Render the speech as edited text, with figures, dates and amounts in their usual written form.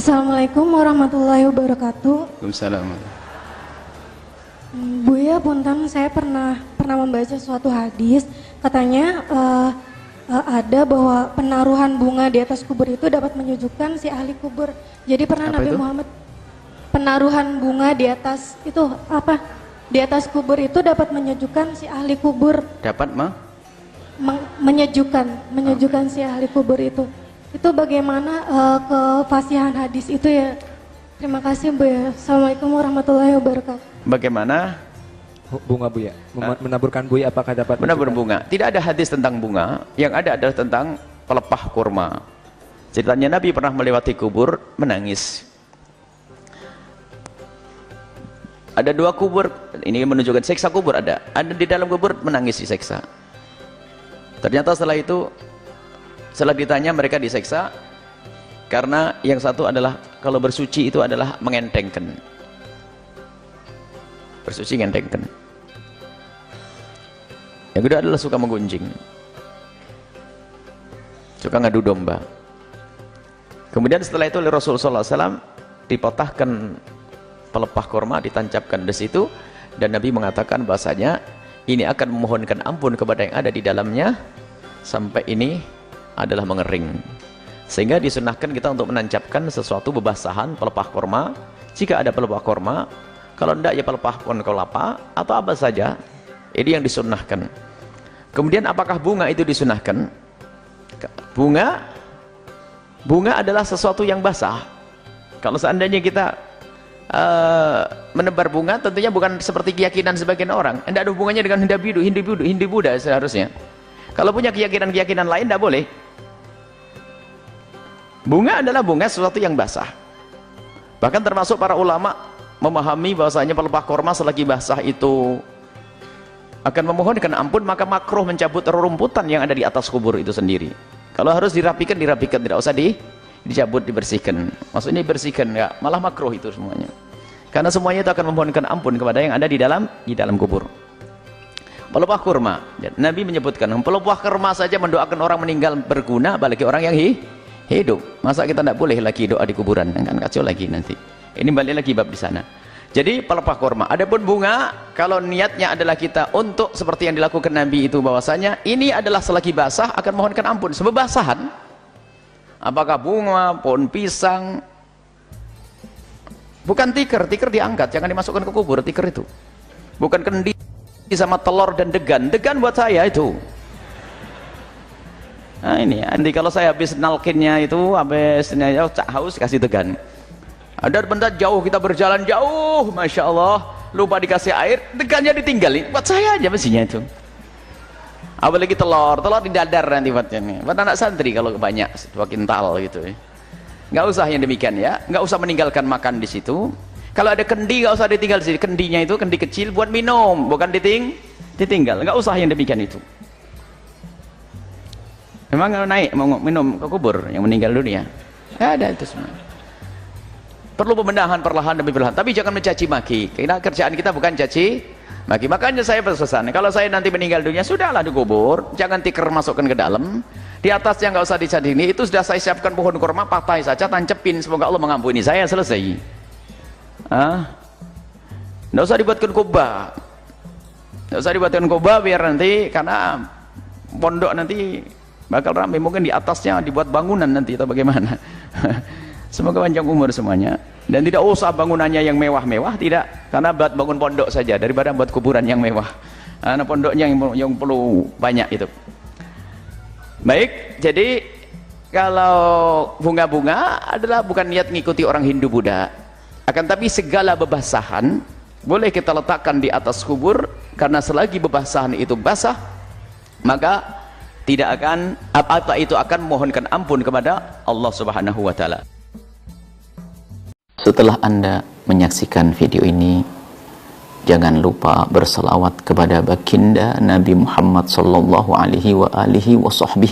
Assalamualaikum warahmatullahi wabarakatuh. Waalaikumsalam. Buya punten, saya pernah membaca suatu hadis, katanya ada bahwa penaruhan bunga di atas kubur itu dapat menyejukkan si ahli kubur. Jadi pernah Apa Nabi itu? Muhammad, penaruhan bunga di atas itu apa? Di atas kubur itu dapat menyejukkan si ahli kubur. Dapat menyejukkan si ahli kubur itu. Itu bagaimana kefasihan hadis itu ya? Terima kasih Bu ya. Assalamualaikum warahmatullahi wabarakatuh. Bagaimana bunga Buya? Menaburkan Buya apakah dapat menabur bunga? Tidak ada hadis tentang bunga, yang ada adalah tentang pelepah kurma. Ceritanya Nabi pernah melewati kubur menangis. Ada dua kubur, ini menunjukkan siksa kubur ada di dalam kubur menangis diseksa. Ternyata setelah ditanya mereka diseksa karena yang satu adalah kalau bersuci itu adalah mengentengkan. Bersuci ngentengkan. Yang kedua adalah suka menggunjing, suka ngadu domba. Kemudian setelah itu oleh Rasulullah SAW dipotahkan pelepah kurma, ditancapkan di situ, dan Nabi mengatakan bahasanya ini akan memohonkan ampun kepada yang ada di dalamnya sampai ini adalah mengering. Sehingga disunahkan kita untuk menancapkan sesuatu bebasahan pelepah kurma. Jika ada pelepah kurma, kalau tidak ya pelepah pohon kelapa atau apa saja, ini yang disunahkan. Kemudian apakah bunga itu disunahkan? Bunga adalah sesuatu yang basah. Kalau seandainya kita menebar bunga, tentunya bukan seperti keyakinan sebagian orang. Tidak ada hubungannya dengan Hindu Buddha seharusnya. Kalau punya keyakinan lain tidak boleh. Bunga adalah bunga sesuatu yang basah. Bahkan termasuk para ulama memahami bahwasanya pelepah kurma selagi basah itu akan memohonkan ampun, maka makruh mencabut rerumputan yang ada di atas kubur itu sendiri. Kalau harus dirapikan, tidak usah dicabut, dibersihkan. Maksudnya dibersihkan, ya, malah makruh itu semuanya. Karena semuanya itu akan memohonkan ampun kepada yang ada di dalam kubur. Pelepah kurma, Nabi menyebutkan pelepah kurma saja mendoakan orang meninggal berguna, apalagi orang yang hidup. Masa kita tidak boleh lagi doa di kuburan, kan kacau lagi nanti. Ini balik lagi bab di sana. Jadi pelepah kurma. Adapun bunga, kalau niatnya adalah kita untuk seperti yang dilakukan Nabi itu, bahwasanya ini adalah selagi basah akan mohonkan ampun. Sebab basahan, apakah bunga, pohon pisang, bukan tikar diangkat, jangan dimasukkan ke kubur tikar itu. Bukan kendi sama telur dan degan buat saya itu. Nah ini, nanti kalau saya habis nalkinnya itu, habisnya cak haus kasih degan. Ada benda jauh, kita berjalan jauh, Masya Allah, lupa dikasih air, degannya ditinggalin, buat saya aja mestinya itu. Apalagi telur di dadar nanti buat anak santri kalau banyak 2 kintal gitu. Nggak usah yang demikian ya, nggak usah meninggalkan makan di situ. Kalau ada kendi nggak usah ditinggal di situ, kendinya itu kendi kecil buat minum, bukan ditinggal, nggak usah yang demikian itu. Memang naik mau minum ke kubur yang meninggal dunia, nggak ada itu semua. Perlu pembenahan perlahan demi perlahan, tapi jangan mencaci maki. Karena kerjaan kita bukan caci maki. Makanya saya berpesan, kalau saya nanti meninggal dunia, sudahlah dikubur, jangan tikar masukkan ke dalam. Di atasnya nggak usah dicadini, itu sudah saya siapkan pohon kurma, patai saja, tancepin, semoga Allah mengampuni saya, selesai. Nggak usah dibuatkan kubah, nggak usah dibuatkan kubah biar nanti, karena pondok nanti bakal ramai, mungkin di atasnya dibuat bangunan nanti atau bagaimana. Semoga panjang umur semuanya, dan tidak usah bangunannya yang mewah-mewah, tidak, karena buat bangun pondok saja daripada buat kuburan yang mewah. Karena pondoknya yang perlu banyak itu. Baik, jadi kalau bunga-bunga adalah bukan niat mengikuti orang Hindu Buddha, akan tapi segala bebasahan boleh kita letakkan di atas kubur, karena selagi bebasahan itu basah, maka tidak akan apa-apa itu akan mohonkan ampun kepada Allah Subhanahu wa taala. Setelah Anda menyaksikan video ini, jangan lupa berselawat kepada baginda Nabi Muhammad sallallahu alaihi wasallam.